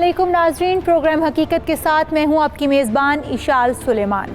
अस्सलामुअलैकुम नाजरीन, प्रोग्राम हकीकत के साथ मैं हूं आपकी मेज़बान इशाल सुलेमान।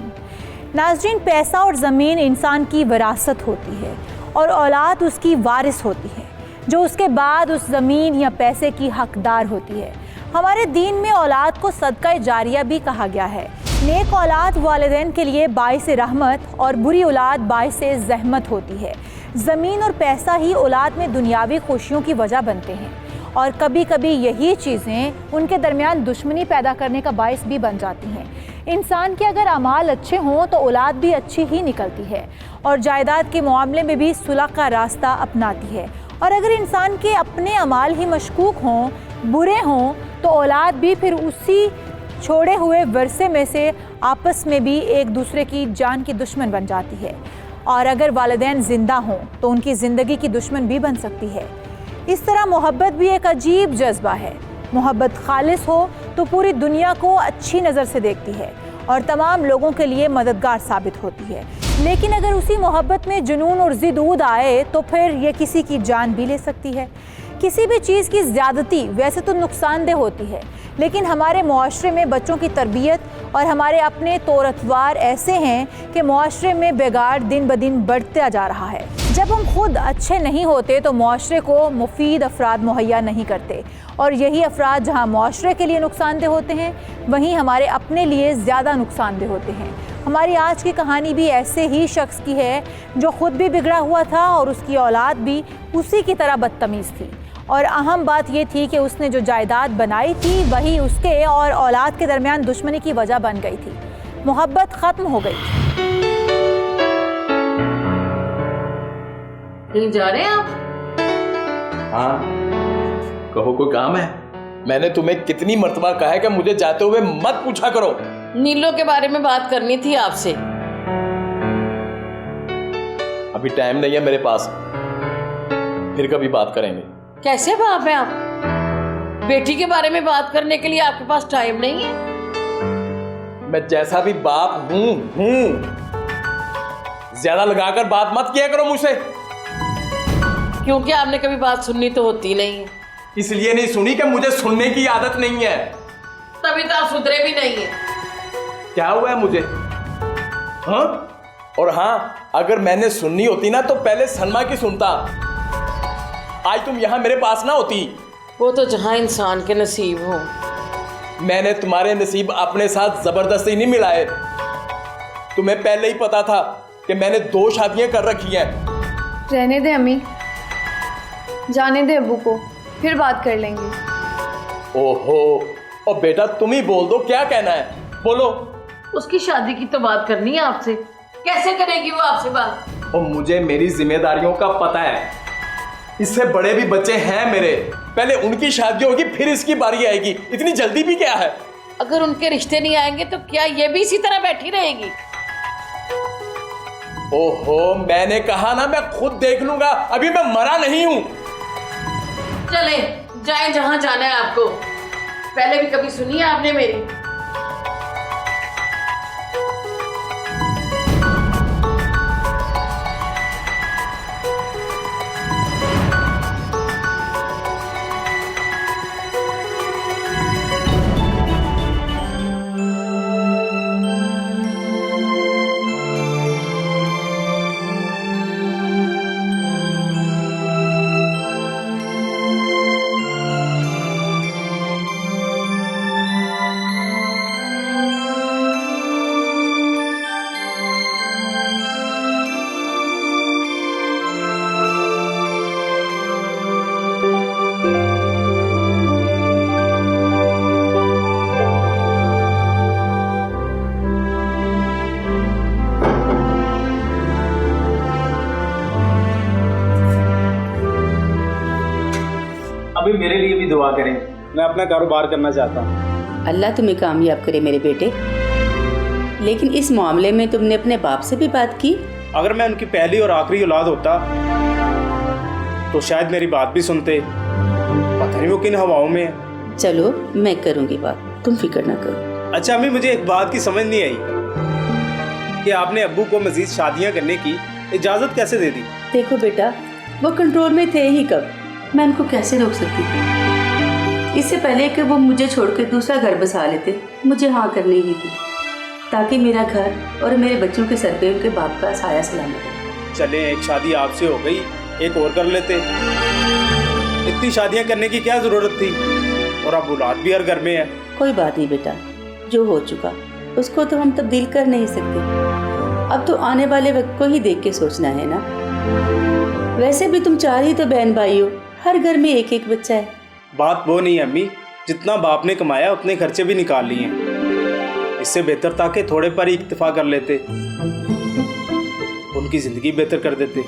नाजरीन, पैसा और ज़मीन इंसान की विरासत होती है और औलाद उसकी वारिस होती है जो उसके बाद उस ज़मीन या पैसे की हकदार होती है। हमारे दीन में औलाद को सदका जारिया भी कहा गया है। नेक औलाद वालिदैन के लिए बाइस रहमत और बुरी औलाद बाइस ज़हमत होती है। ज़मीन और पैसा ही औलाद में दुनियावी खुशियों की वजह बनते हैं और कभी कभी यही चीज़ें उनके दरमियान दुश्मनी पैदा करने का बाइस भी बन जाती हैं। इंसान के अगर अमाल अच्छे हों तो औलाद भी अच्छी ही निकलती है और जायदाद के मामले में भी सुलह का रास्ता अपनाती है। और अगर इंसान के अपने अमाल ही मशकूक हों, बुरे हों, तो औलाद भी फिर उसी छोड़े हुए वर्से में से आपस में भी एक दूसरे की जान की दुश्मन बन जाती है। और अगर वालिदैन ज़िंदा हों तो उनकी ज़िंदगी की दुश्मन भी बन सकती है। इस तरह मोहब्बत भी एक अजीब जज्बा है। मोहब्बत खालिस हो तो पूरी दुनिया को अच्छी नज़र से देखती है और तमाम लोगों के लिए मददगार साबित होती है। लेकिन अगर उसी मोहब्बत में जुनून और ज़िद आए तो फिर ये किसी की जान भी ले सकती है। किसी भी चीज़ की ज़्यादती वैसे तो नुकसानदेह होती है, लेकिन हमारे मुआशरे में बच्चों की तरबियत और हमारे अपने तौर-अतवार ऐसे हैं कि मुआशरे में बिगाड़ दिन ब दिन बढ़ता जा रहा है। जब हम खुद अच्छे नहीं होते तो मुआशरे को मुफीद अफराद मुहैया नहीं करते और यही अफराद जहाँ मुआशरे के लिए नुकसानदेह होते हैं वहीं हमारे अपने लिए ज़्यादा नुकसानदेह होते हैं। हमारी आज की कहानी भी ऐसे ही शख्स की है जो खुद भी बिगड़ा हुआ था और उसकी औलाद भी उसी की तरह बदतमीज़ थी। और अहम बात ये थी कि उसने जो जायदाद बनाई थी वही उसके और औलाद के दरमियान दुश्मनी की वजह बन गई थी। मोहब्बत ख़त्म हो गई। कहीं जा रहे हैं आप? हाँ, कहो कोई काम है? मैंने तुम्हें कितनी मर्तबा कहा है कि मुझे जाते हुए मत पूछा करो। नीलो के बारे में बात करनी थी आपसे। अभी टाइम नहीं है मेरे पास, फिर कभी बात करेंगे। कैसे बाप है आप? बेटी के बारे में बात करने के लिए आपके पास टाइम नहीं है? मैं जैसा भी बाप हूँ। ज्यादा लगाकर बात मत किया करो मुझसे। क्योंकि आपने कभी बात सुननी तो होती नहीं है। इसलिए नहीं सुनी कि मुझे सुनने की आदत नहीं है। तभी तो आप सुधरे भी नहीं है। क्या हुआ है मुझे? हाँ? और हाँ, अगर मैंने सुननी होती ना तो पहले सलमा की सुनता। आज तुम यहाँ मेरे पास ना होती। वो तो जहाँ इंसान के नसीब हो। मैंने तुम्हारे नसीब अपने साथ जबरदस्ती नहीं मिलाए। तुम्हें पहले ही पता था कि मैंने 2 शादियां कर रखी हैं। रहने दे अम्मी, जाने दे अब्बू को, फिर बात कर लेंगे। ओहो, और बेटा तुम ही बोल दो, क्या कहना है बोलो। उसकी शादी की तो बात करनी है आपसे। कैसे करेगी वो आपसे बात? और मुझे मेरी जिम्मेदारियों का पता है। इससे बड़े भी बच्चे हैं मेरे। पहले उनकी शादी होगी फिर इसकी बारी आएगी। इतनी जल्दी भी क्या है? अगर उनके रिश्ते नहीं आएंगे तो क्या ये भी इसी तरह बैठी रहेगी? ओहो, मैंने कहा ना मैं खुद देख लूंगा। अभी मैं मरा नहीं हूं। चले जाए जहां जाना है आपको। पहले भी कभी सुनी है आपने मेरी? अभी मेरे लिए भी दुआ करें, मैं अपना कारोबार करना चाहता हूँ। अल्लाह तुम्हें कामयाब करे मेरे बेटे। लेकिन इस मामले में तुमने अपने बाप से भी बात की? अगर मैं उनकी पहली और आखिरी औलाद होता तो शायद मेरी बात भी सुनते। पता नहीं वो किन हवाओं में है। चलो मैं करूँगी बात, तुम फिक्र ना करो। अच्छा अम्मी, मुझे एक बात की समझ नहीं आई कि आपने अब्बू को मजीद शादियाँ करने की इजाज़त कैसे दे दी? देखो बेटा, वो कंट्रोल में थे ही कब, मैं उनको कैसे रोक सकती थी? इससे पहले कि वो मुझे छोड़कर दूसरा घर बसा लेते, मुझे हाँ करनी ही थी, ताकि मेरा घर और मेरे बच्चों के सर पे उनके बाप का साया सलामत है। चले, एक शादी आपसे हो गई, एक और कर लेते। इतनी शादियां करने की क्या जरूरत थी? और अब औलाद भी हर घर में है। कोई बात नहीं बेटा, जो हो चुका उसको तो हम तब्दील कर नहीं सकते। अब तो आने वाले वक्त को ही देख के सोचना है ना। वैसे भी तुम 4 ही तो बहन भाई हो, हर घर में एक एक बच्चा है। बात वो नहीं है अम्मी, जितना बाप ने कमाया उतने खर्चे भी निकाल लिए हैं। इससे बेहतर था कि थोड़े पर ही इक्तफा कर लेते, उनकी जिंदगी बेहतर कर देते।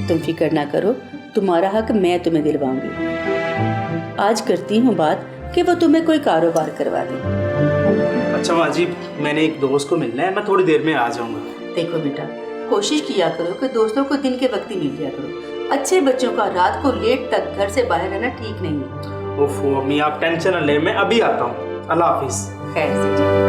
तुम फिक्र ना करो, तुम्हारा हक मैं तुम्हें दिलवाऊंगी। आज करती हूँ बात कि वो तुम्हें कोई कारोबार करवा दे। अच्छा माँ जी, मैंने एक दोस्त को मिलना है, मैं थोड़ी देर में आ जाऊंगा। देखो बेटा, कोशिश किया करो कि दोस्तों को दिन के वक्त ही मिल जाया करो। अच्छे बच्चों का रात को लेट तक घर से बाहर रहना ठीक नहीं है। ओफो अम्मी, आप टेंशन न ले, मैं अभी आता हूँ। अल्लाह हाफिज। खैर से जाओ।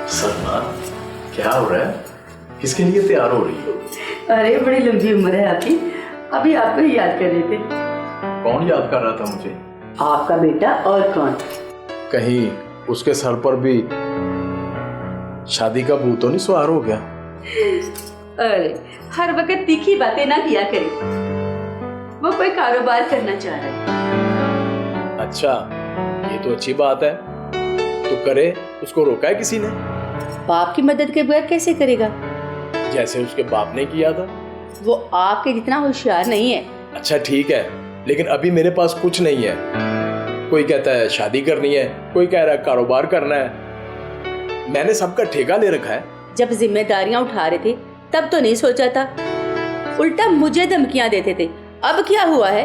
सलमा, क्या हो रहा है? किसके लिए तैयार हो रही हो? अरे बड़ी लंबी उम्र है आपकी, अभी आपको ही याद कर रहे थे। कौन याद कर रहा था मुझे? आपका बेटा, और कौन? कहीं उसके सर पर भी शादी का भूत तो नहीं सवार हो गया? अरे हर वक्त तीखी बातें ना किया करे, वो कोई कारोबार करना चाह रहा है। अच्छा, ये तो अच्छी बात है। तो करे, उसको रोका है किसी ने? बाप की मदद के बगैर कैसे करेगा? जैसे उसके बाप ने किया था। वो आपके जितना होशियार नहीं है। अच्छा ठीक है, लेकिन अभी मेरे पास कुछ नहीं है। कोई कहता है शादी करनी है, कोई कह रहा है कारोबार करना है। मैंने सबका ठेका ले रखा है। जब जिम्मेदारियां उठा रहे थे तब तो नहीं सोचा था, उल्टा मुझे धमकियां देते थे। अब क्या हुआ है?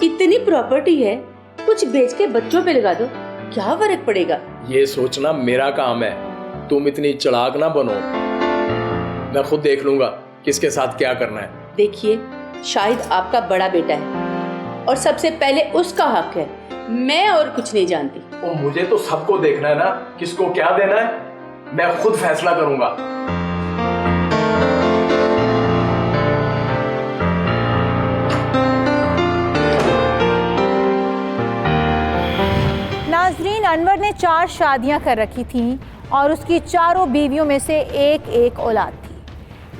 इतनी प्रॉपर्टी है, कुछ बेच के बच्चों पे लगा दो, क्या फर्क पड़ेगा? ये सोचना मेरा काम है, तुम इतनी चालाक ना बनो। मैं खुद देख लूंगा किसके साथ क्या करना है। देखिए, शाहिद आपका बड़ा बेटा है और सबसे पहले उसका हक है, मैं और कुछ नहीं जानती। और मुझे तो सबको देखना है ना, किसको क्या देना है, मैं खुद फैसला करूंगा। नाजरीन, अनवर ने 4 शादियां कर रखी थीं और उसकी चारों बीवियों में से एक एक औलाद थी।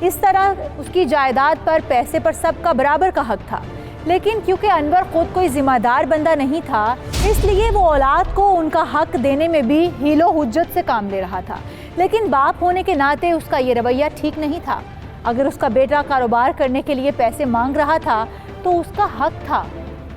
इस तरह उसकी जायदाद पर, पैसे पर सबका बराबर का हक था। लेकिन क्योंकि अनवर खुद कोई जिम्मेदार बंदा नहीं था, इसलिए वो औलाद को उनका हक देने में भी हीलो हुज्जत से काम ले रहा था। लेकिन बाप होने के नाते उसका ये रवैया ठीक नहीं था। अगर उसका बेटा कारोबार करने के लिए पैसे मांग रहा था तो उसका हक था।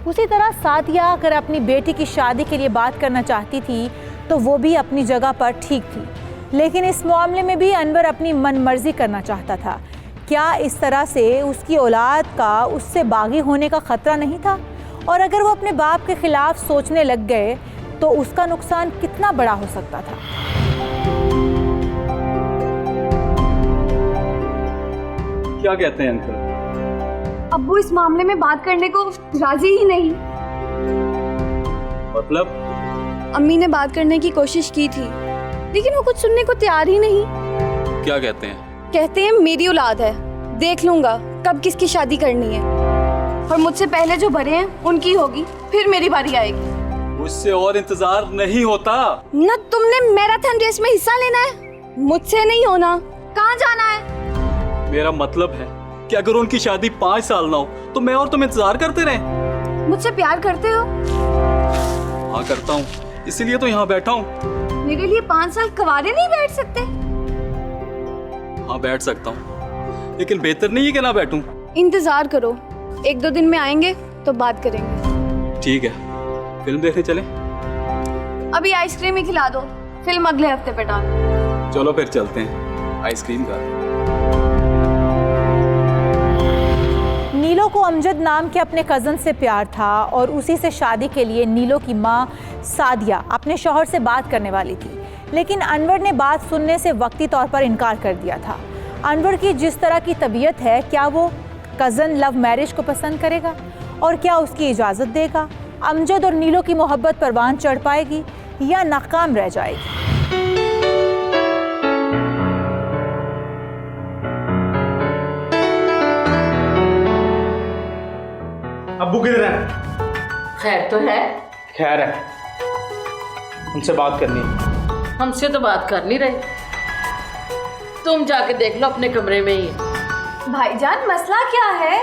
उसी तरह सादिया अगर अपनी बेटी की शादी के लिए बात करना चाहती थी तो वो भी अपनी जगह पर ठीक थी। लेकिन इस मामले में भी अनवर अपनी मनमर्जी करना चाहता था। क्या इस तरह से उसकी औलाद का उससे बागी होने का खतरा नहीं था? और अगर वो अपने बाप के खिलाफ सोचने लग गए तो उसका नुकसान कितना बड़ा हो सकता था? क्या कहते हैं अंकल? अब्बू इस मामले में बात करने को राजी ही नहीं। मतलब? अम्मी ने बात करने की कोशिश की थी, लेकिन वो कुछ सुनने को तैयार ही नहीं। क्या कहते हैं? कहते हैं मेरी औलाद है, देख लूंगा कब किसकी शादी करनी है, और मुझसे पहले जो भरे हैं उनकी होगी, फिर मेरी बारी आएगी। मुझसे और इंतजार नहीं होता। न तुमने मैराथन रेस में हिस्सा लेना है, मुझसे नहीं होना। कहाँ जाना है? मेरा मतलब है कि अगर उनकी शादी 5 साल ना हो तो मैं और तुम इंतजार करते रहे। मुझसे प्यार करते हो? हाँ करता हूँ, इसीलिए तो यहाँ बैठा हूँ। मेरे लिए 5 साल कवारे नहीं बैठ सकते? हाँ बैठ सकता हूँ, लेकिन बेहतर नहीं है कि ना बैठूं। इंतजार करो, 1-2 दिन में आएंगे तो बात करेंगे। ठीक है, फिल्म देखने चले? अभी आइसक्रीम ही खिला दो, फिल्म अगले हफ्ते पे डाल। चलो फिर चलते हैं आइसक्रीम का। नीलो को अमजद नाम के अपने कज़न से प्यार था और उसी से शादी के लिए नीलो की माँ सादिया अपने शौहर से बात करने वाली थी। लेकिन अनवर ने बात सुनने से वक्ती तौर पर इनकार कर दिया था। अनवर की जिस तरह की तबीयत है, क्या वो कज़न लव मैरिज को पसंद करेगा और क्या उसकी इजाज़त देगा? अमजद और नीलो की मोहब्बत परवान चढ़ पाएगी या नाकाम रह जाएगी? अब्बू किधर है? खैर तो है। खैर है, उनसे बात करनी है। हमसे तो बात कर नहीं रहे। तुम जाके देख लो अपने कमरे में ही। भाईजान मसला क्या है?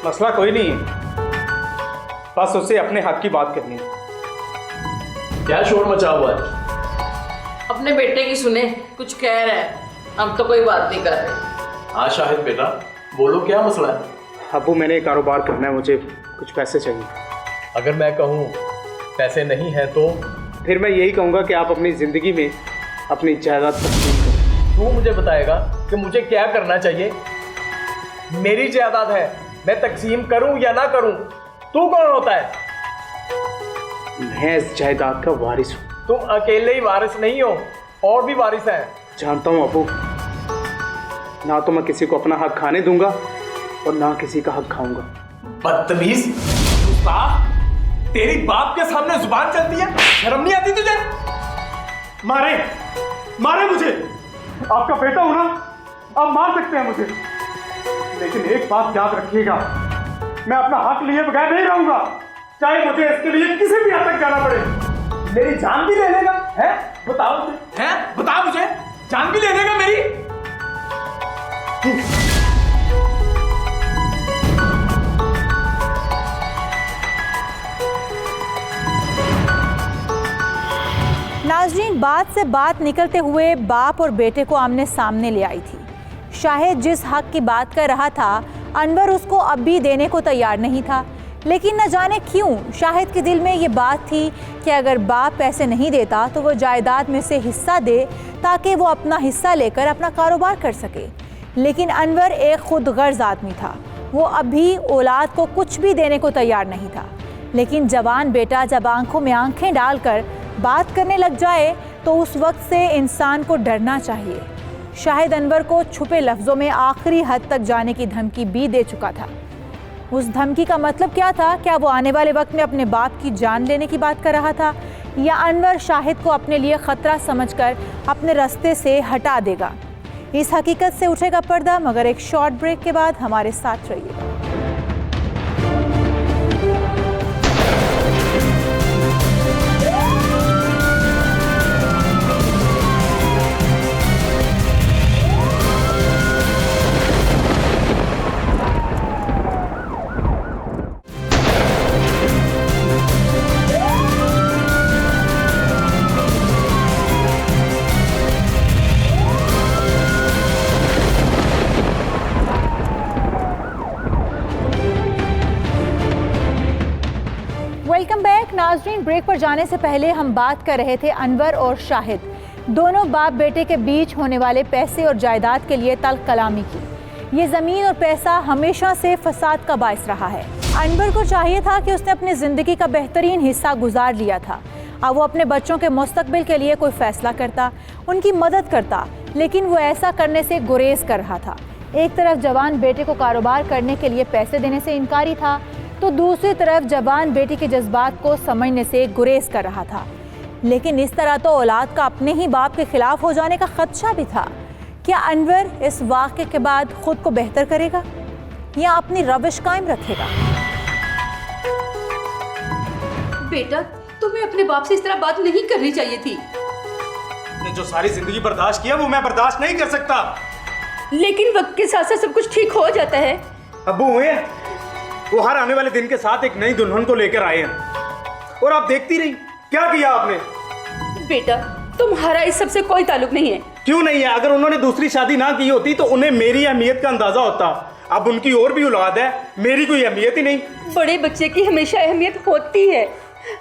मसला कोई नहीं है, बस उससे अपने हक की बात करनी है। क्या शोर मचा हुआ है? अपने बेटे की सुने, कुछ कह रहे हैं, हम तो कोई बात नहीं कर रहे। हाँ शाहिद बेटा, बोलो क्या मसला है? अब्बू मैंने कारोबार करना है, मुझे कुछ पैसे चाहिए। अगर मैं कहूँ पैसे नहीं है तो? फिर मैं यही कहूँगा कि आप अपनी ज़िंदगी में अपनी जायदाद तकसीम करें। तू मुझे बताएगा कि मुझे क्या करना चाहिए? मेरी जायदाद है, मैं तकसीम करूं या ना करूं? तू कौन होता है? मैं इस जायदाद का वारिस हूँ। तुम अकेले ही वारिस नहीं हो, और भी वारिस हैं। जानता हूँ अब्बू, ना तो मैं किसी को अपना हक खाने दूंगा और ना किसी का हक खाऊंगा। बदतमीज, गुस्ताख, तेरी बाप के सामने जुबान चलती है, शर्म नहीं आती तुझे? मारे मारे मुझे, आपका बेटा हूं ना, आप मार सकते हैं मुझे, लेकिन एक बात याद रखिएगा, मैं अपना हक लिए बगैर नहीं रहूंगा, चाहे मुझे इसके लिए किसी भी हद तक जाना पड़े। मेरी जान भी ले लेगा? है? बताओ मुझे, है? बता मुझे, जान भी ले लेगा मेरी? नाज़रीन, बात से बात निकलते हुए बाप और बेटे को आमने सामने ले आई थी। शाहिद जिस हक की बात कर रहा था, अनवर उसको अब भी देने को तैयार नहीं था। लेकिन न जाने क्यों शाहिद के दिल में ये बात थी कि अगर बाप पैसे नहीं देता तो वो जायदाद में से हिस्सा दे ताकि वो अपना हिस्सा लेकर अपना कारोबार कर सके। लेकिन अनवर एक खुद गर्ज आदमी था, वो अभी औलाद को कुछ भी देने को तैयार नहीं था। लेकिन जवान बेटा जब आंखों में आंखें डालकर बात करने लग जाए तो उस वक्त से इंसान को डरना चाहिए। शाहिद अनवर को छुपे लफ्ज़ों में आखिरी हद तक जाने की धमकी भी दे चुका था। उस धमकी का मतलब क्या था? क्या वो आने वाले वक्त में अपने बाप की जान लेने की बात कर रहा था, या अनवर शाहिद को अपने लिए ख़तरा समझकर अपने रास्ते से हटा देगा? इस हकीकत से उठेगा पर्दा, मगर एक शॉर्ट ब्रेक के बाद हमारे साथ रहिएगा। वेलकम बैक नाजरीन। ब्रेक पर जाने से पहले हम बात कर रहे थे अनवर और शाहिद, दोनों बाप बेटे के बीच होने वाले पैसे और जायदाद के लिए तल्ख कलामी की। ये ज़मीन और पैसा हमेशा से फसाद का बायस रहा है। अनवर को चाहिए था कि उसने अपनी ज़िंदगी का बेहतरीन हिस्सा गुजार लिया था। अब वो अपने बच्चों के मुस्तकबिल के लिए कोई फ़ैसला करता, उनकी मदद करता, लेकिन वो ऐसा करने से गुरेज कर रहा था। एक तरफ जवान बेटे को कारोबार करने के लिए पैसे देने से इनकारी था, तो दूसरी तरफ जवान बेटी के जज्बात को समझने से गुरेज कर रहा था। लेकिन इस तरह तो औलाद का अपने ही बाप के खिलाफ हो जाने का खदशा भी था। क्या अनवर इस वाक़े के बाद खुद को बेहतर करेगा या अपनी रविश कायम रखेगा? बेटा, तुम्हें अपने बाप से इस तरह बात नहीं करनी चाहिए थी। ने जो सारी जिंदगी बर्दाश्त किया वो मैं बर्दाश्त नहीं कर सकता। लेकिन वक्त के साथ साथ सब कुछ ठीक हो जाता है। अब्बू हुए वो हर आने वाले दिन के साथ एक नई दुल्हन को लेकर आए हैं और आप देखती रही क्या किया आपने। बेटा, तुम्हारा इस सब से कोई ताल्लुक नहीं है। क्यों नहीं है? अगर उन्होंने दूसरी शादी ना की होती तो उन्हें मेरी अहमियत का अंदाजा होता। अब उनकी और भी औलाद है, मेरी कोई अहमियत ही नहीं। बड़े बच्चे की हमेशा अहमियत होती है।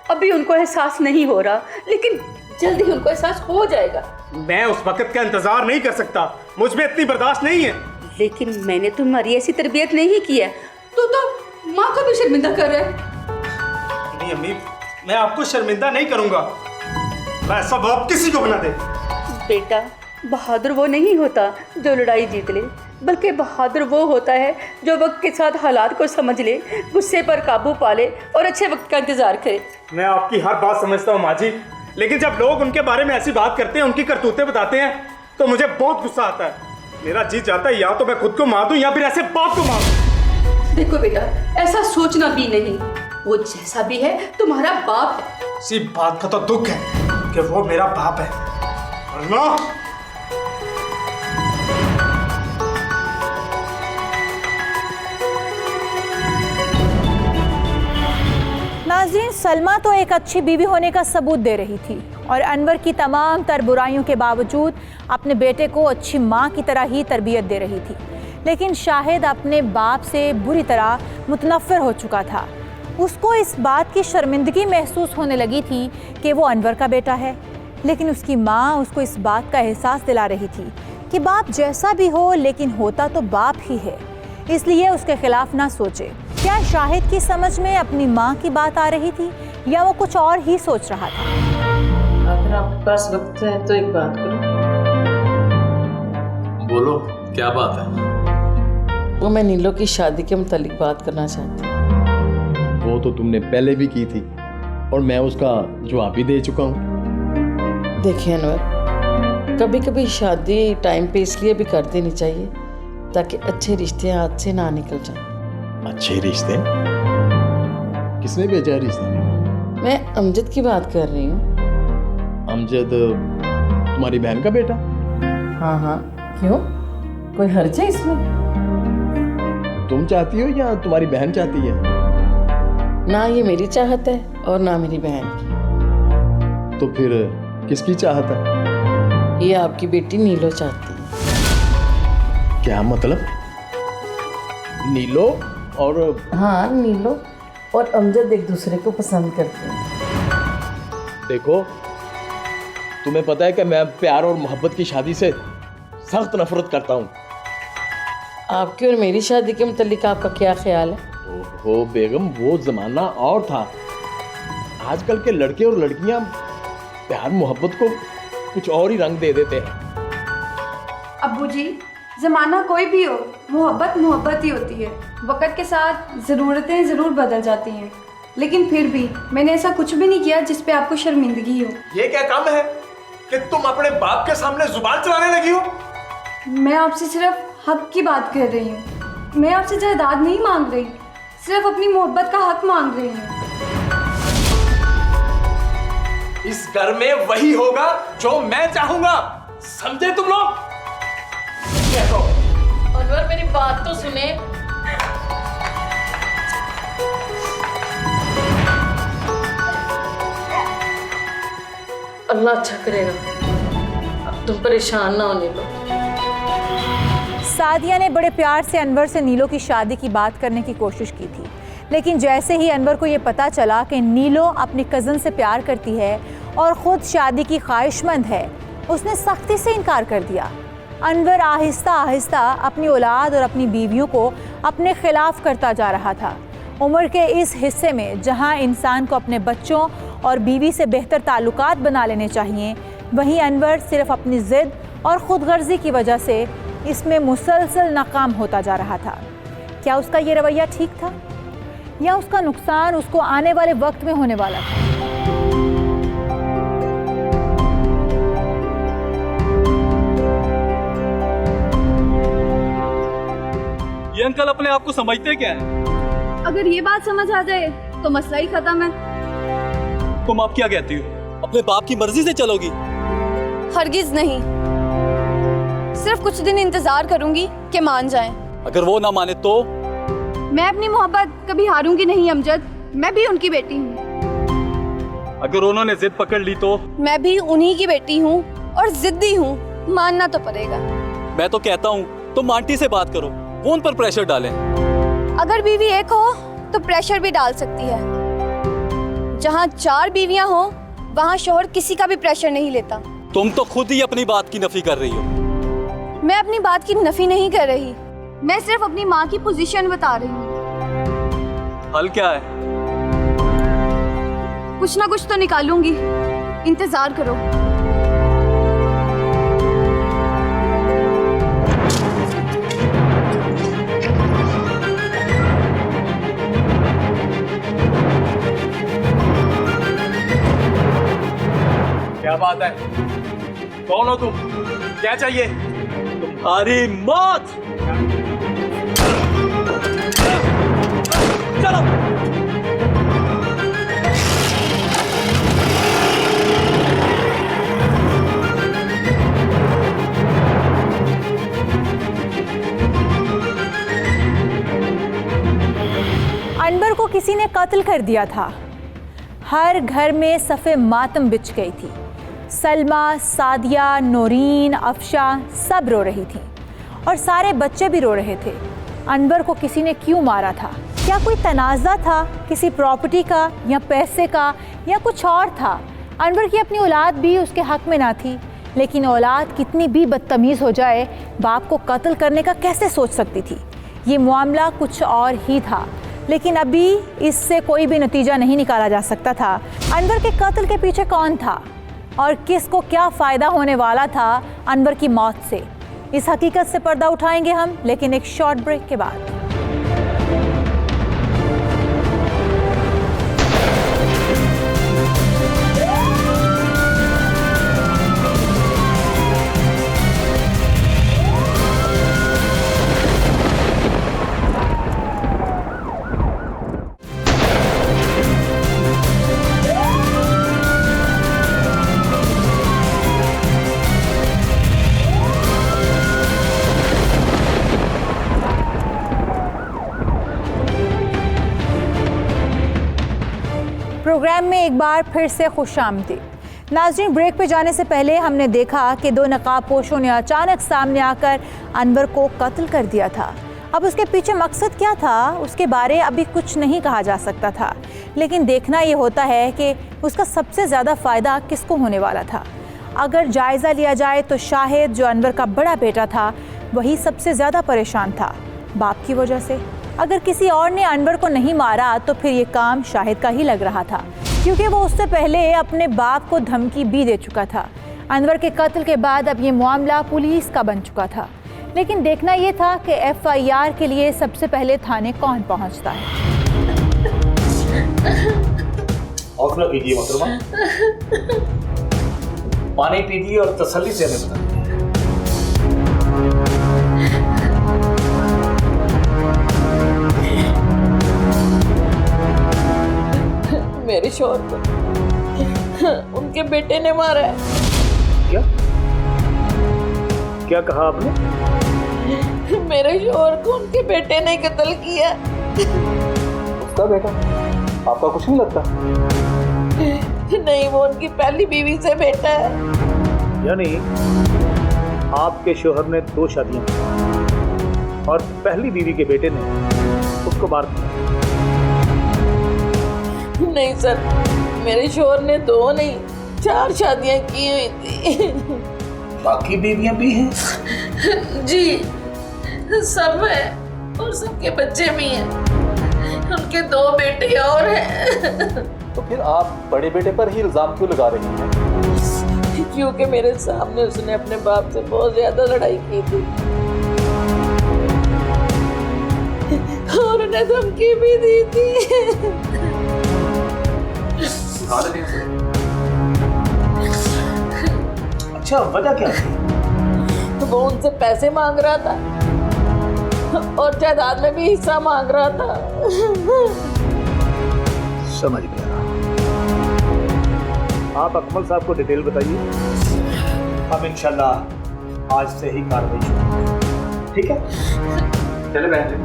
अभी उनको एहसास नहीं हो रहा, लेकिन जल्दी उनको एहसास हो जाएगा। मैं उस वक्त का इंतजार नहीं कर सकता, मुझ में इतनी बर्दाश्त नहीं है। लेकिन मैंने तुम्हारी ऐसी तरबियत नहीं की है। तू तो माँ को भी शर्मिंदा कर रहा है। नहीं अम्मी, मैं आपको शर्मिंदा नहीं करूंगा। मैं ऐसा बाप किसी को बना दे। बेटा, बहादुर वो नहीं होता जो लड़ाई जीत ले, बल्कि बहादुर वो होता है जो वक्त के साथ हालात को समझ ले, गुस्से पर काबू पा ले और अच्छे वक्त का इंतजार करे। मैं आपकी हर बात समझता हूँ माँ जी, लेकिन जब लोग उनके बारे में ऐसी बात करते हैं, उनकी करतूतें बताते हैं, तो मुझे बहुत गुस्सा आता है। मेरा जी चाहता है या तो मैं खुद को मार दूं या फिर ऐसे बाप को मार दूं। देखो बेटा, ऐसा सोचना भी नहीं, वो जैसा भी है तुम्हारा बाप है। इसी बात का तो दुख है कि वो मेरा बाप है। अल्लाह, नाज़रीन, सलमा तो एक अच्छी बीवी होने का सबूत दे रही थी और अनवर की तमाम तर बुराइयों के बावजूद अपने बेटे को अच्छी माँ की तरह ही तरबियत दे रही थी। लेकिन शाहिद अपने बाप से बुरी तरह मुतनफ़िर हो चुका था। उसको इस बात की शर्मिंदगी महसूस होने लगी थी कि वो अनवर का बेटा है, लेकिन उसकी माँ उसको इस बात का एहसास दिला रही थी कि बाप जैसा भी हो लेकिन होता तो बाप ही है, इसलिए उसके खिलाफ ना सोचे। क्या शाहिद की समझ में अपनी माँ की बात आ रही थी या वो कुछ और ही सोच रहा था? अगर आपके पास वक्त है तो एक बात करो। बोलो, क्या बात है? वो मैं नीलो की शादी के मुतालिक बात करना चाहती हूँ। वो तो तुमने पहले भी की थी और मैं उसका जवाब भी दे चुका हूँ। देखिए अनवर, कभी कभी शादी टाइम पे इसलिए भी कर देनी चाहिए ताकि अच्छे रिश्ते हाथ से ना निकल जाएं। अच्छे रिश्ते? किसने भेजा रिश्ता? मैं अमजद की बात कर रही हूँ। अमजद तुम्हारी बहन का बेटा? हाँ हाँ, क्यों, कोई हर्ज है इसमें? तुम चाहती हो या तुम्हारी बहन चाहती है? ना ये मेरी चाहत है और ना मेरी बहन की। तो फिर किसकी चाहत है? ये आपकी बेटी नीलो चाहती है। क्या मतलब? नीलो और? हाँ, नीलो और अमजद एक दूसरे को पसंद करते हैं। देखो, तुम्हें पता है कि मैं प्यार और मोहब्बत की शादी से सख्त नफरत करता हूँ। आपकी और मेरी शादी के मुतालिक आपका क्या ख्याल है? ओहो बेगम, वो जमाना और था। आजकल के लड़के और लड़कियां प्यार मोहब्बत को कुछ और ही रंग दे देते हैं। अब्बू जी, ज़माना कोई भी हो, मोहब्बत मोहब्बत ही होती है। वक़्त के साथ ज़रूरतें ज़रूर बदल जाती हैं, लेकिन फिर भी मैंने ऐसा कुछ भी नहीं किया जिस पे आपको शर्मिंदगी हो। ये क्या काम है कि तुम अपने बाप के सामने जुबान चलाने लगी हो? मैं आपसे सिर्फ हक की बात कर रही हूँ। मैं आपसे जायदाद नहीं मांग रही, सिर्फ अपनी मोहब्बत का हक मांग रही हूँ। इस घर में वही होगा जो मैं चाहूंगा, समझे तुम लोग? अनवर, मेरी बात तो सुने। अल्लाह अच्छा करेगा, अब तुम परेशान ना होने लो। सादिया ने बड़े प्यार से अनवर से नीलो की शादी की बात करने की कोशिश की थी, लेकिन जैसे ही अनवर को ये पता चला कि नीलो अपनी कज़न से प्यार करती है और ख़ुद शादी की ख्वाहिशमंद है, उसने सख्ती से इनकार कर दिया। अनवर आहिस्ता आहिस्ता अपनी औलाद और अपनी बीवियों को अपने खिलाफ करता जा रहा था। उम्र के इस हिस्से में जहां इंसान को अपने बच्चों और बीवी से बेहतर ताल्लुकात बना लेने चाहिए, वहीं अनवर सिर्फ अपनी ज़िद और ख़ुदगर्ज़ी की वजह से इसमें मुसलसल नाकाम होता जा रहा था। क्या उसका ये रवैया ठीक था या उसका नुकसान उसको आने वाले वक्त में होने वाला था? ये अंकल अपने आप को समझते क्या है? अगर ये बात समझ आ जाए तो मसला ही खत्म है। तुम आप क्या कहती हो? अपने बाप की मर्जी से चलोगी? हरगिज नहीं, सिर्फ कुछ दिन इंतजार करूंगी कि मान जाएं। अगर वो ना माने तो? मैं अपनी मोहब्बत कभी हारूंगी नहीं अमजद, मैं भी उनकी बेटी हूँ। अगर उन्होंने जिद पकड़ ली तो? मैं भी उन्हीं की बेटी हूँ और जिद्दी हूँ, मानना तो पड़ेगा। मैं तो कहता हूँ तुम आंटी से बात करो, वो उन पर प्रेशर डालें। अगर बीवी एक हो तो प्रेशर भी डाल सकती है। जहाँ 4 बीवियाँ हो वहाँ शौहर किसी का भी प्रेशर नहीं लेता। तुम तो खुद ही अपनी बात की नफी कर रही हो। मैं अपनी बात की नफी नहीं कर रही, मैं सिर्फ अपनी माँ की पोजीशन बता रही हूँ। हल क्या है? कुछ ना कुछ तो निकालूंगी, इंतजार करो। क्या बात है? कौन हो तुम? क्या चाहिए? तुम्हारी मौत। चलो। अनवर को किसी ने कत्ल कर दिया था। हर घर में सफ़े मातम बिछ गई थी। सलमा, सादिया, नौरीन, अफशा सब रो रही थी और सारे बच्चे भी रो रहे थे। अनवर को किसी ने क्यों मारा था? क्या कोई तनाज़ा था किसी प्रॉपर्टी का या पैसे का या कुछ और था? अनवर की अपनी औलाद भी उसके हक़ में ना थी, लेकिन औलाद कितनी भी बदतमीज़ हो जाए बाप को कत्ल करने का कैसे सोच सकती थी? ये मामला कुछ और ही था, लेकिन अभी इससे कोई भी नतीजा नहीं निकाला जा सकता था। अनवर के कत्ल के पीछे कौन था और किसको क्या फ़ायदा होने वाला था अनवर की मौत से? इस हकीकत से पर्दा उठाएंगे हम, लेकिन एक शॉर्ट ब्रेक के बाद। प्रोग्राम में एक बार फिर से खुशामदीद। नाज़रीन, ब्रेक पे जाने से पहले हमने देखा कि दो नकाबपोशों ने अचानक सामने आकर अनवर को कत्ल कर दिया था। अब उसके पीछे मकसद क्या था, उसके बारे अभी कुछ नहीं कहा जा सकता था, लेकिन देखना ये होता है कि उसका सबसे ज़्यादा फ़ायदा किसको होने वाला था। अगर जायज़ा लिया जाए तो शाहिद, जो अनवर का बड़ा बेटा था, वही सबसे ज़्यादा परेशान था बाप की वजह से। अगर किसी और ने अनवर को नहीं मारा तो फिर ये काम शाहिद का ही लग रहा था, क्योंकि वो उससे पहले अपने बाप को धमकी भी दे चुका था। अनवर के कत्ल के बाद अब ये मामला पुलिस का बन चुका था, लेकिन देखना ये था कि FIR के लिए सबसे पहले थाने कौन पहुंचता है। हौसला कीजिए मोहतरमा, पानी पीजिए और तसल्ली से हमें बताइए। मेरे शौहर को उनके बेटे ने मारा है। क्या क्या कहा आपने? मेरे शौहर को उनके बेटे ने कत्ल किया। उसका बेटा? आपका कुछ नहीं लगता? नहीं, वो उनकी पहली बीवी से बेटा है। यानी आपके शौहर ने 2 शादियां की और पहली बीवी के बेटे ने उसको मार दिया? नहीं सर, मेरे शौहर ने 2 नहीं 4 शादियां की हुई थी। बाकी बीवियां भी हैं? जी, सब है और सबके बच्चे भी हैं। उनके 2 बेटे और हैं। तो फिर आप बड़े बेटे पर ही इल्जाम क्यों लगा रही हैं? क्योंकि मेरे सामने उसने अपने बाप से बहुत ज्यादा लड़ाई की थी और उन्हें धमकी भी दी थी। अच्छा, वजह क्या थी? वो उनसे पैसे मांग रहा था और जायदाद में भी हिस्सा मांग रहा था। समझ गया। आप अकमल साहब को डिटेल बताइए। हम इंशाल्लाह आज से ही कार्रवाई शुरू। ठीक है, चले बहन जी।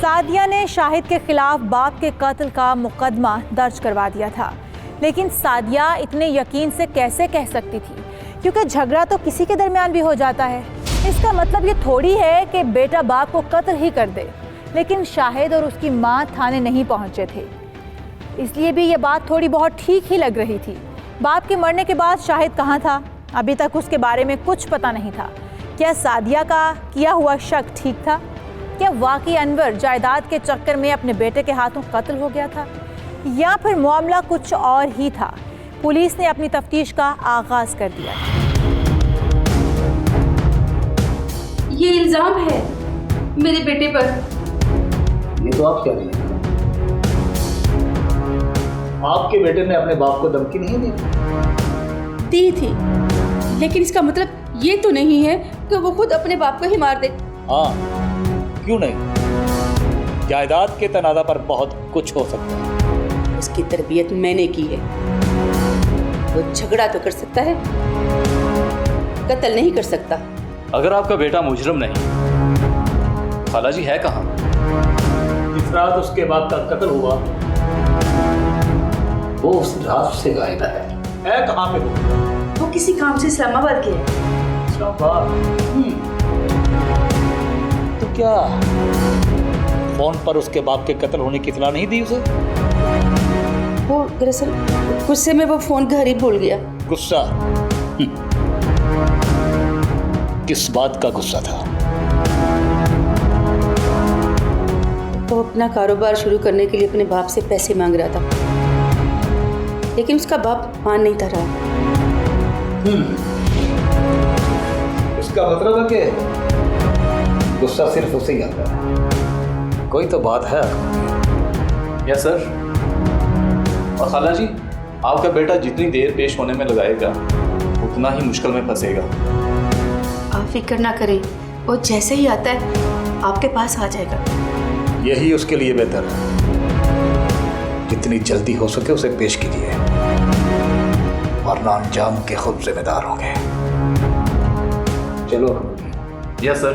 सादिया ने शाहिद के खिलाफ बाप के कत्ल का मुकदमा दर्ज करवा दिया था, लेकिन सादिया इतने यकीन से कैसे कह सकती थी, क्योंकि झगड़ा तो किसी के दरमियान भी हो जाता है। इसका मतलब ये थोड़ी है कि बेटा बाप को कत्ल ही कर दे। लेकिन शाहिद और उसकी माँ थाने नहीं पहुँचे थे, इसलिए भी ये बात थोड़ी बहुत ठीक ही लग रही थी। बाप के मरने के बाद शाहिद कहाँ था? अभी तक उसके बारे में कुछ पता नहीं था। क्या सादिया का किया हुआ शक ठीक था? क्या वाकई अनवर जायदाद के चक्कर में अपने बेटे के हाथों कत्ल हो गया था, या फिर मामला कुछ और ही था? पुलिस ने अपनी तफ्तीश का आगाज कर दिया। ये इल्जाम है मेरे बेटे पर। ये तो आप क्या रही हैं? आपके बेटे ने अपने बाप को धमकी नहीं दी थी, लेकिन इसका मतलब ये तो नहीं है कि वो खुद अपने बाप को ही मार दे। हाँ, क्यों नहीं? जायदाद के तनाज़ा पर बहुत कुछ हो सकता है। उसकी तरबियत मैंने की है। वो झगड़ा तो कर सकता है, कत्ल नहीं कर सकता। अगर आपका बेटा मुजरम नहीं, खाला जी है कहाँ? जिस रात उसके बाप का कत्ल हुआ वो उस रात से गायब है कहाँ पे वो किसी काम से इस्लामाबाद गया है। इस्लामाबाद? तो क्या फोन पर उसके बाप के कत्ल होने की इत्तला नहीं दी उसे? वो दरअसल गुस्से में वो फोन घर ही भूल गया। गुस्सा? किस बात का गुस्सा था? वो अपना कारोबार शुरू करने के लिए अपने बाप से पैसे मांग रहा था, लेकिन उसका बाप मान नहीं था रहा। इसका मतलब है कि गुस्सा सिर्फ उसे ही आता है। कोई तो बात है। Yes sir. और खाला जी, आपका बेटा जितनी देर पेश होने में लगाएगा उतना ही मुश्किल में फंसेगा। आप फिक्र ना करें, वो जैसे ही आता है आपके पास आ जाएगा। यही उसके लिए बेहतर है। जितनी जल्दी हो सके उसे पेश कीजिए, वरना अंजाम के खुद जिम्मेदार होंगे। चलो। Yes sir.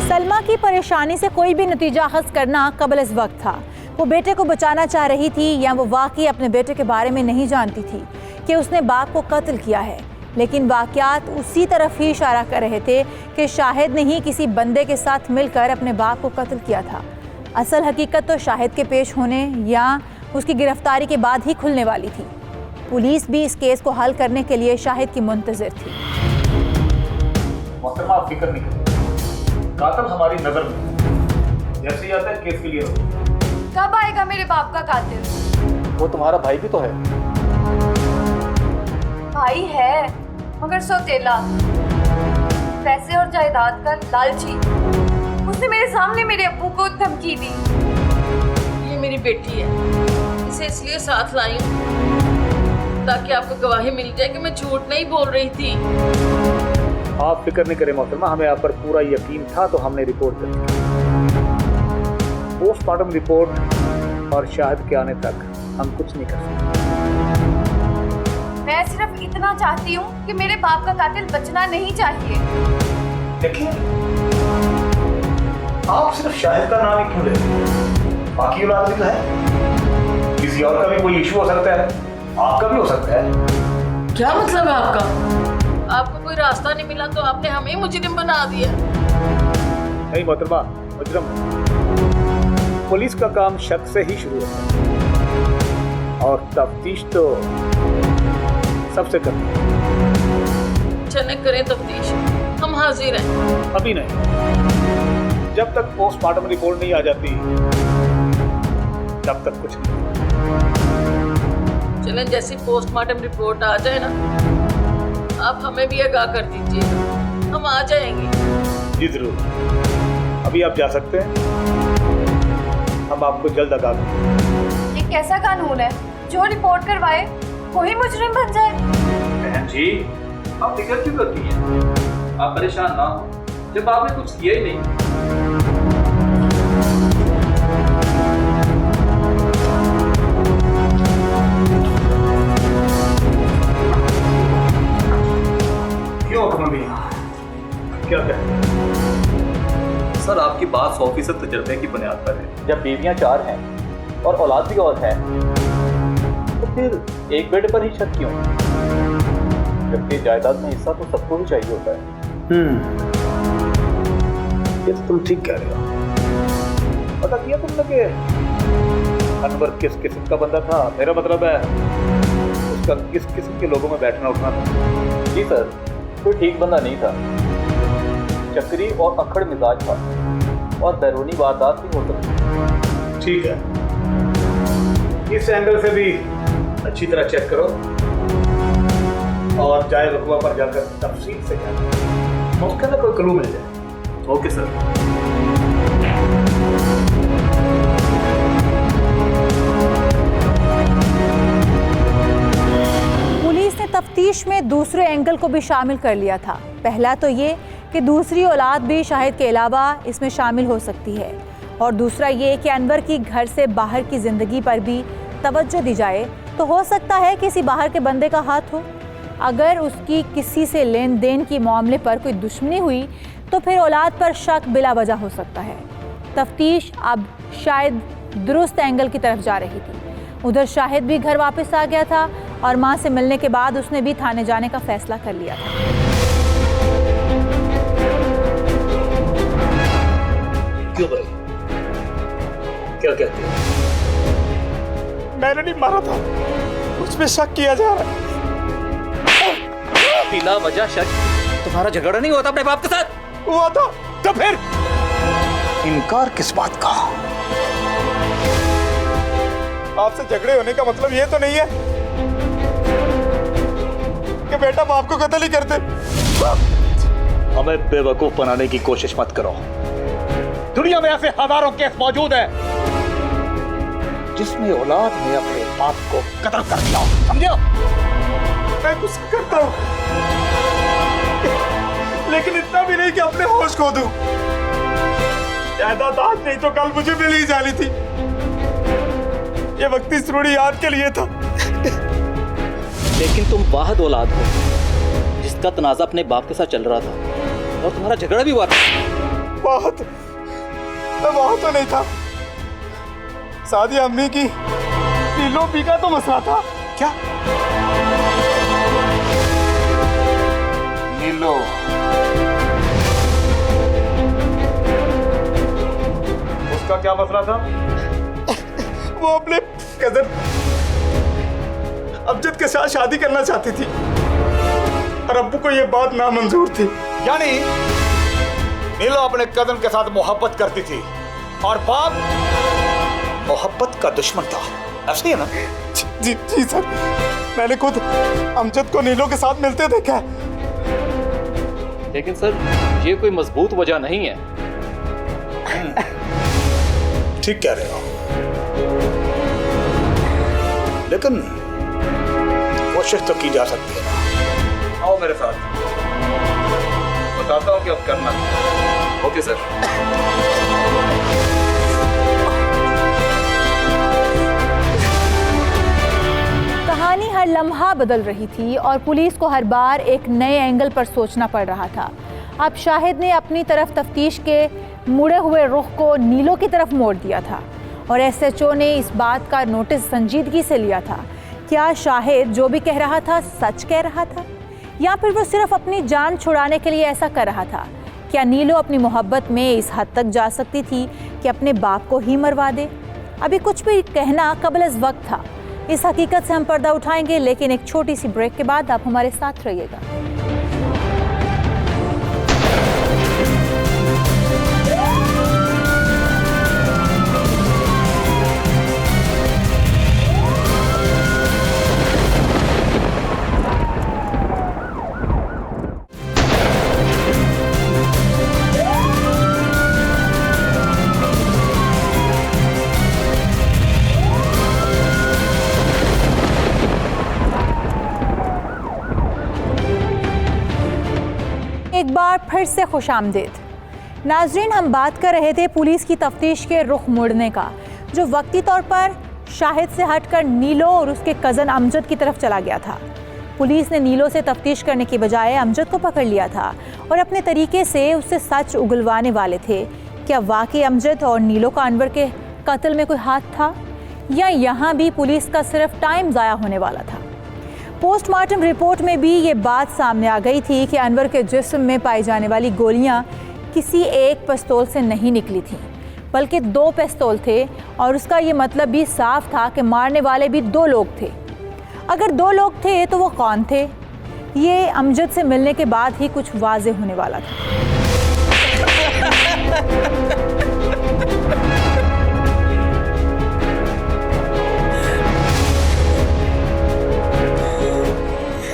सलमा की परेशानी से कोई भी नतीजा अखज़ करना कबल इस वक्त था। वो बेटे को बचाना चाह रही थी या वो वाकई अपने बेटे के बारे में नहीं जानती थी कि उसने बाप को कत्ल किया है, लेकिन वाक़यात उसी तरफ ही इशारा कर रहे थे कि शाहिद ने ही किसी बंदे के साथ मिलकर अपने बाप को कत्ल किया था। असल हकीकत तो शाहिद के पेश होने या उसकी गिरफ्तारी के बाद ही खुलने वाली थी। पुलिस भी इस केस को हल करने के लिए शाहिद की मुंतज़िर थी। मोहतरमा, आप फिक्र नहीं करें, कातिल हमारी नजर में जैसे ही आता है केस क्लियर हो। कब आएगा मेरे बाप का कातिल? वो तुम्हारा भाई भी तो है। भाई है मगर सौतेला, पैसे और जायदाद का लालची। उसने मेरे सामने मेरे अब्बू को धमकी दी। ये मेरी बेटी है, इसे इसलिए साथ लाई हूं ताकि आपको गवाही मिल जाए कि मैं झूठ नहीं बोल रही थी। आप फिक्र नहीं करें मोहतरमा, हमें आप पर पूरा यकीन था तो हमने रिपोर्ट कर दी। पोस्टमार्टम रिपोर्ट और शाहिद के आने तक हम कुछ नहीं कर सकते। मैं सिर्फ इतना चाहती हूँ कि मेरे बाप का कातिल बचना नहीं चाहिए। देखिए, आप सिर्फ शाहिद का नाम ही क्यों लेते हैं? बाकी औलाद भी तो है, किसी और का भी कोई इशू हो सकता है, आपका भी हो सकता है। क्या मतलब है आपका? आपको कोई रास्ता नहीं मिला तो आपने हमें मुजरिम बना दिया। नहीं मोहतरमा, मुजरिम पुलिस का काम शक से ही शुरू होता है और तफ्तीश तो सबसे करनी है। चले करें तफ्तीश, हम हाजिर हैं। अभी नहीं, जब तक पोस्टमार्टम रिपोर्ट नहीं आ जाती तब तक कुछ नहीं। चलें, जैसी पोस्टमार्टम रिपोर्ट आ जाए ना, आप हमें भी आगाह कर दीजिए, हम आ जाएंगे। जी जरूर, अभी आप जा सकते हैं, हम आपको जल्द आगाह करेंगे। ये कैसा कानून है जो रिपोर्ट करवाए वही मुजरिम बन जाए? बहन जी, आप फिक्र क्यों करती हैं? आप परेशान ना हो, जब आपने कुछ किया ही नहीं। क्यों मम्मी, क्या कहते? सर, आपकी बात 100% तजर्बे की बुनियाद पर है। जब बीवियां 4 हैं और औलाद भी और है तो फिर एक बेटे पर ही शक क्यों? जबकि जायदाद में हिस्सा तो सबको ही चाहिए होता है। ये तो तुम ठीक कह रहे हो। पता किया तुमने कि अनवर किस किस्म का बंदा था? मेरा मतलब है उसका किस किस्म के लोगों में बैठना उठना था। जी सर, कोई ठीक बंदा नहीं था, चक्री और अखड़ मिजाज था और बैरूनी वारदात भी हो सकती है। ठीक है, इस एंगल से भी अच्छी तरह चेक करो और जाए रुकवा पर जाकर तफसील से जाओ, मुमकिन है कोई क्लू मिल जाए। Okay sir. पुलिस ने तफ्तीश में दूसरे एंगल को भी शामिल कर लिया था। पहला तो ये कि दूसरी औलाद भी शाहिद के अलावा इसमें शामिल हो सकती है, और दूसरा ये कि अनवर की घर से बाहर की ज़िंदगी पर भी तवज्जो दी जाए तो हो सकता है किसी बाहर के बंदे का हाथ हो। अगर उसकी किसी से लेन देन के मामले पर कोई दुश्मनी हुई तो फिर औलाद पर शक बिला वजह हो सकता है। तफ्तीश अब शायद दुरुस्त एंगल की तरफ जा रही थी। उधर शाहिद भी घर वापस आ गया था और मां से मिलने के बाद उसने भी थाने जाने का फैसला कर लिया था। क्यों भाई, क्या कहते हो? मैंने नहीं मारा था, मुझ पे शक किया जा रहा है। बिना वजह शक? तुम्हारा झगड़ा नहीं होता अपने बाप के साथ? हुआ था। तो फिर इनकार किस बात का? आपसे झगड़े होने का मतलब ये तो नहीं है कि बेटा बाप को कत्ल ही करते। हमें बेवकूफ बनाने की कोशिश मत करो। दुनिया में ऐसे हजारों केस मौजूद हैं जिसमें औलाद ने अपने बाप को कत्ल कर दिया, समझो? मैं गुस्सा करता हूँ, लेकिन इतना भी नहीं कि अपने होश खो दूं। जायदाद आज नहीं तो कल मुझे मिल ही जानी थी। ये वक्ती सुरूरी याद के लिए था। लेकिन तुम वाहिद औलाद हो जिसका तनाजा अपने बाप के साथ चल रहा था और तुम्हारा झगड़ा भी हुआ था। बहुत, मैं वहां तो नहीं था। सादिया अम्मी की नीलो पी का तो मसला था। क्या? नीलो उसका क्या मसला था? वो अपने कजन अमजद के साथ शादी करना चाहती थी और अब्बू को ये बात नामंजूर थी। यानी नीलो अपने कजन के साथ मोहब्बत करती थी और बाप मोहब्बत का दुश्मन था, ऐसे ही है ना? जी जी सर, मैंने खुद अमजद को नीलो के साथ मिलते देखा है। लेकिन सर ये कोई मजबूत वजह नहीं है। ठीक कह रहे हो, लेकिन कोशिश तो की जा सकती है ना। आओ मेरे साथ, बताता हूँ कि अब करना है। Okay sir. कहानी हर लम्हा बदल रही थी और पुलिस को हर बार एक नए एंगल पर सोचना पड़ रहा था। अब शाहिद ने अपनी तरफ तफ्तीश के मुड़े हुए रुख को नीलो की तरफ मोड़ दिया था और एसएचओ ने इस बात का नोटिस संजीदगी से लिया था। क्या शाहिद जो भी कह रहा था सच कह रहा था, या फिर वो सिर्फ अपनी जान छुड़ाने के लिए ऐसा कर रहा था? क्या नीलो अपनी मोहब्बत में इस हद तक जा सकती थी कि अपने बाप को ही मरवा दे? अभी कुछ भी कहना कबल वक्त था। इस हकीकत से हम पर्दा उठाएंगे, लेकिन एक छोटी सी ब्रेक के बाद आप हमारे साथ रहिएगा। एक बार फिर से खुशामदीद। नाजरीन, हम बात कर रहे थे पुलिस की तफ्तीश के रुख मुड़ने का, जो वक्ती तौर पर शाहिद से हटकर नीलो और उसके कज़न अमजद की तरफ चला गया था। पुलिस ने नीलो से तफ्तीश करने की बजाय अमजद को पकड़ लिया था और अपने तरीके से उससे सच उगलवाने वाले थे। क्या वाकई अमजद और नीलो का अनवर के कत्ल में कोई हाथ था, या यहाँ भी पुलिस का सिर्फ टाइम ज़ाया होने वाला था? पोस्टमार्टम रिपोर्ट में भी ये बात सामने आ गई थी कि अनवर के जिस्म में पाई जाने वाली गोलियां किसी एक पिस्तौल से नहीं निकली थीं, बल्कि 2 पिस्तौल थे, और उसका ये मतलब भी साफ था कि मारने वाले भी 2 लोग थे। अगर 2 लोग थे तो वो कौन थे? ये अमजद से मिलने के बाद ही कुछ वाज़ेह होने वाला था।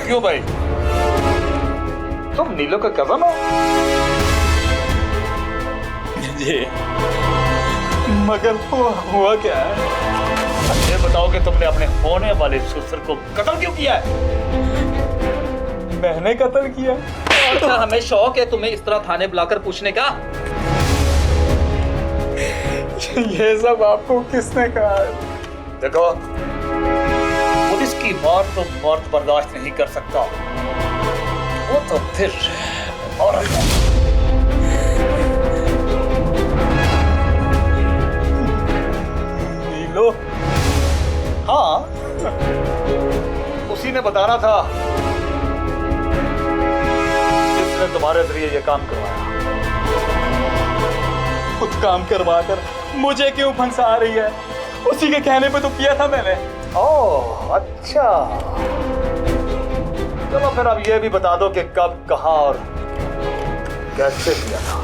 क्यों भाई, तुम नीलो का कजन हो? जी, मगर हुआ क्या है? ये बताओ कि तुमने अपने होने वाले ससुर को कत्ल क्यों किया है? मैंने कत्ल किया? और हमें शौक है तुम्हें इस तरह थाने बुलाकर पूछने का। ये सब आपको किसने कहा है? देखो, पुलिस की मौत तो मौत बर्दाश्त नहीं कर सकता, वो तो फिर और नीलो? हाँ, उसी ने बताना था जिसने तुम्हारे जरिए ये काम करवाया। खुद काम करवा कर मुझे क्यों फंसा रही है? उसी के कहने पे तो किया था मैंने। ओह अच्छा, चलो फिर अब ये भी बता दो कि कब, कहाँ और कैसे किया था,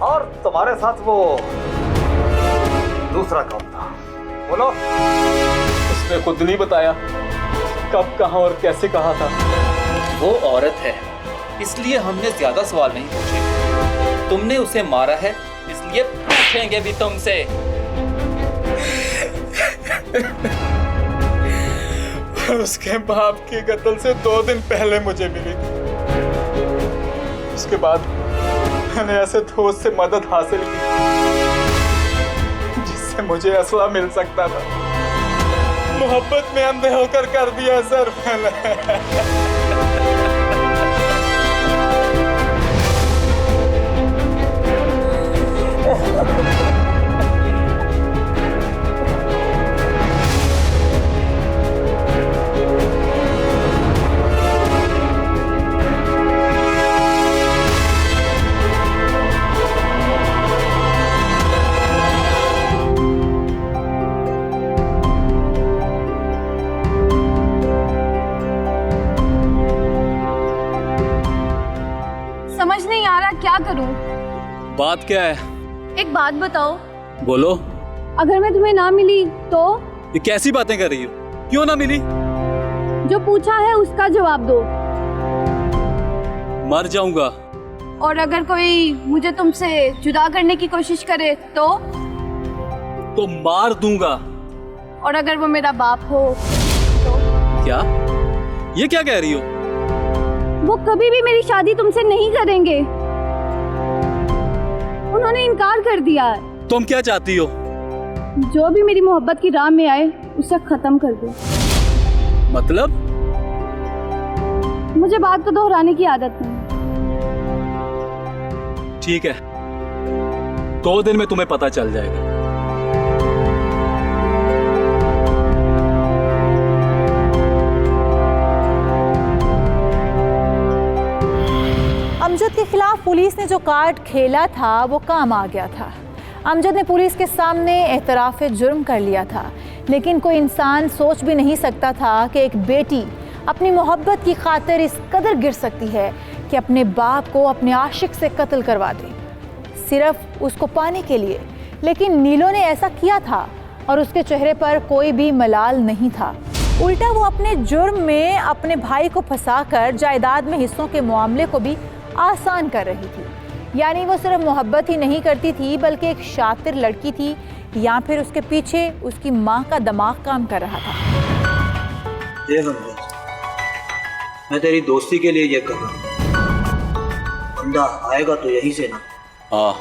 और तुम्हारे साथ वो दूसरा कौन था, बोलो। उसने खुद नहीं बताया कब, कहाँ और कैसे कहा था। वो औरत है, इसलिए हमने ज्यादा सवाल नहीं पूछे। तुमने उसे मारा है, इसलिए पूछेंगे भी तुमसे। उसके बाप के कत्ल से 2 दिन पहले मुझे मिली थी। उसके बाद मैंने ऐसे दोस्त से मदद हासिल की जिससे मुझे असला मिल सकता था। मोहब्बत में अंधे होकर कर दिया सर मैंने। समझ नहीं आ रहा क्या करूं। बात क्या है? एक बात बताओ, बोलो। अगर मैं तुम्हें ना मिली तो? ये कैसी बातें कर रही हो? क्यों ना मिली? जो पूछा है उसका जवाब दो। मर जाऊंगा। और अगर कोई मुझे तुमसे जुदा करने की कोशिश करे तो? तो मार दूंगा। और अगर वो मेरा बाप हो तो? क्या? ये क्या कह रही हो? वो कभी भी मेरी शादी तुमसे नहीं करेंगे। उन्होंने इनकार कर दिया है। तुम क्या चाहती हो? जो भी मेरी मोहब्बत की राह में आए उसे खत्म कर दो। मतलब? मुझे बात को दोहराने की आदत नहीं। ठीक है, 2 दिन में तुम्हें पता चल जाएगा। अमजद के खिलाफ पुलिस ने जो कार्ड खेला था वो काम आ गया था। अमजद ने पुलिस के सामने एतराफ़ जुर्म कर लिया था, लेकिन कोई इंसान सोच भी नहीं सकता था कि एक बेटी अपनी मोहब्बत की खातिर इस कदर गिर सकती है कि अपने बाप को अपने आशिक से कत्ल करवा दे, सिर्फ उसको पाने के लिए। लेकिन नीलो ने ऐसा किया था और उसके चेहरे पर कोई भी मलाल नहीं था। उल्टा वो अपने जुर्म में अपने भाई को फंसाकर जायदाद में हिस्सों के मामले को भी आसान कर रही थी। यानी वो सिर्फ मोहब्बत ही नहीं करती थी, बल्कि एक शातिर लड़की थी, या फिर उसके पीछे उसकी माँ का दिमाग काम कर रहा था। देख अमजद, मैं तेरी दोस्ती के लिए ये कर रहा हूँ। बंदा आएगा तो यहीं से ना। हाँ,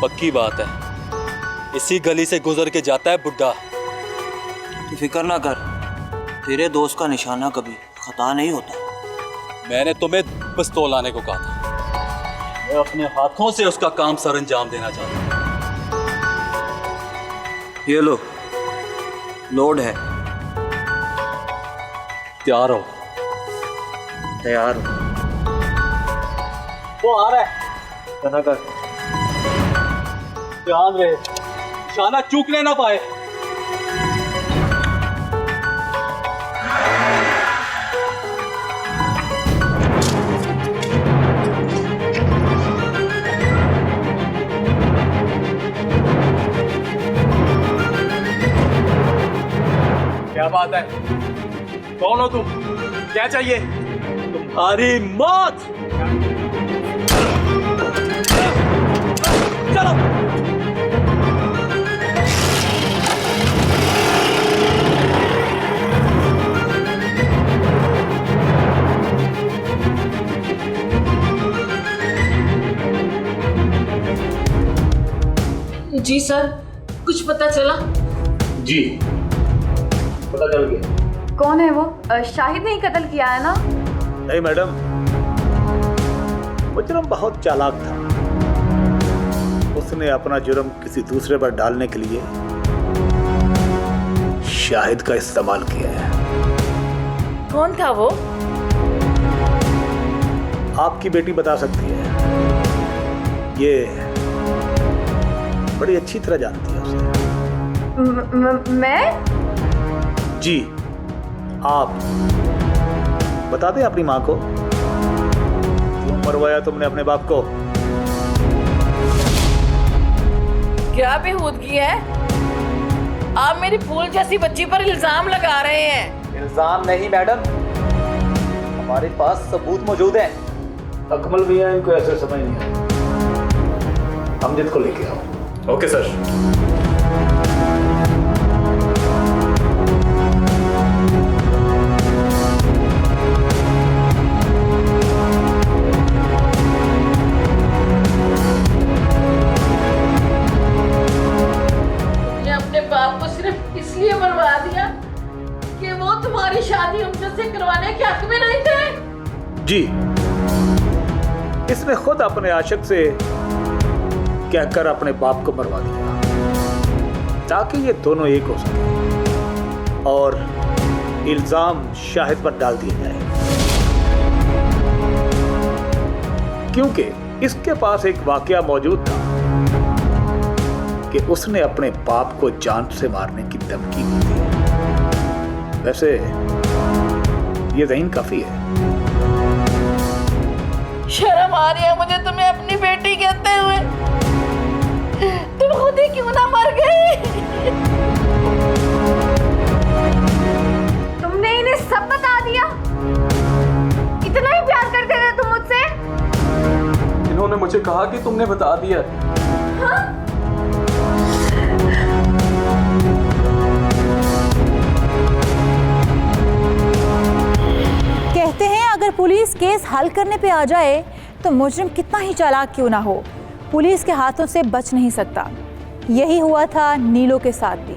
पक्की बात है। इसी गली से गुजर के जाता है बुड्ढा। तू फिक्र ना कर, तेरे दोस्त का निशाना कभी खता नहीं होता। मैंने तुम्हें पिस्तौल लाने को कहा था। मैं अपने हाथों से उसका काम सर अंजाम देना चाहता हूँ। ये लो, लोड है। तैयार हो? तैयार हो। वो आ रहा है। तना कर। ध्यान रहे, निशाना चूकने ना पाए। क्या बात है? कौन हो तुम? क्या चाहिए? तुम्हारी मौत। चलो। जी सर, कुछ पता चला? जी पता चल गया। कौन है वो? शाहिद ने ही कत्ल किया है ना? नहीं मैडम, मुजरम बहुत चालाक था। उसने अपना जुर्म किसी दूसरे पर डालने के लिए शाहिद का इस्तेमाल किया है। कौन था वो? आपकी बेटी बता सकती है, ये बड़ी अच्छी तरह जानती है उसे। मैं? जी आप बता दें अपनी माँ को, क्यों मरवाया तुमने अपने बाप को? क्या बेहूदगी है? आप मेरी फूल जैसी बच्ची पर इल्जाम लगा रहे हैं। इल्जाम नहीं मैडम, हमारे पास सबूत मौजूद है। अकमल भैया इनको ऐसे समझ नहीं आता। अमजद को लेके आओ। Okay sir. तुमने अपने बाप को सिर्फ इसलिए मरवा दिया कि वो तुम्हारी शादी अमजद से करवाने के हक में नहीं थे? जी, इसने खुद अपने आशिक से कहकर अपने बाप को मरवा दिया ताकि ये दोनों एक हो सके और इल्जाम शाहिद पर डाल दिया जाए, क्योंकि इसके पास एक वाकया मौजूद था कि उसने अपने बाप को जान से मारने की धमकी दी थी। वैसे ये दहीन काफी है। शर्म आ रही है मुझे तुम्हें अपनी बेटी कहते हुए। तुम खुद ही क्यों ना मर गई? तुमने इन्हें सब बता दिया? इतना ही प्यार करते थे तुम मुझसे? इन्होंने मुझे कहा कि तुमने बता दिया। हाँ? कहते हैं अगर पुलिस केस हल करने पे आ जाए तो मुजरिम कितना ही चालाक क्यों ना हो, पुलिस के हाथों से बच नहीं सकता। यही हुआ था नीलो के साथ भी।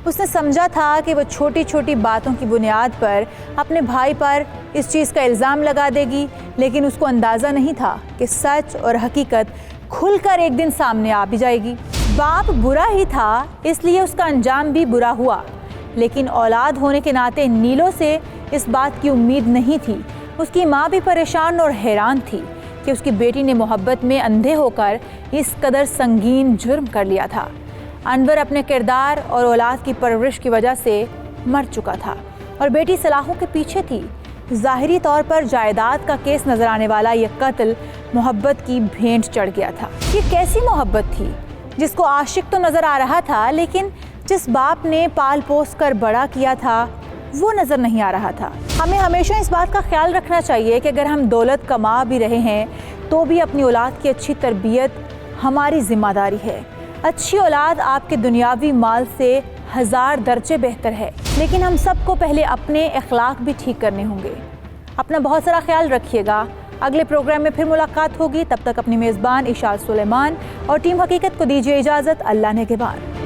उसने समझा था कि वो छोटी छोटी बातों की बुनियाद पर अपने भाई पर इस चीज़ का इल्ज़ाम लगा देगी, लेकिन उसको अंदाज़ा नहीं था कि सच और हकीकत खुलकर एक दिन सामने आ भी जाएगी। बाप बुरा ही था, इसलिए उसका अंजाम भी बुरा हुआ, लेकिन औलाद होने के नाते नीलो से इस बात की उम्मीद नहीं थी। उसकी माँ भी परेशान और हैरान थी कि उसकी बेटी ने मोहब्बत में अंधे होकर इस कदर संगीन जुर्म कर लिया था। अनवर अपने किरदार और औलाद की परवरिश की वजह से मर चुका था और बेटी सलाहों के पीछे थी। ज़ाहिरी तौर पर जायदाद का केस नजर आने वाला यह कत्ल मोहब्बत की भेंट चढ़ गया था। ये कैसी मोहब्बत थी जिसको आशिक तो नज़र आ रहा था, लेकिन जिस बाप ने पाल पोस कर बड़ा किया था वो नज़र नहीं आ रहा था। हमें हमेशा इस बात का ख्याल रखना चाहिए कि अगर हम दौलत कमा भी रहे हैं तो भी अपनी औलाद की अच्छी तरबियत हमारी जिम्मेदारी है। अच्छी औलाद आपके दुनियावी माल से 1000 दर्जे बेहतर है, लेकिन हम सबको पहले अपने अखलाक भी ठीक करने होंगे। अपना बहुत सारा ख्याल रखिएगा। अगले प्रोग्राम में फिर मुलाकात होगी। तब तक अपनी मेज़बान इशाल सुलेमान और टीम हकीकत को दीजिए इजाज़त। अल्लाह ने के बाद।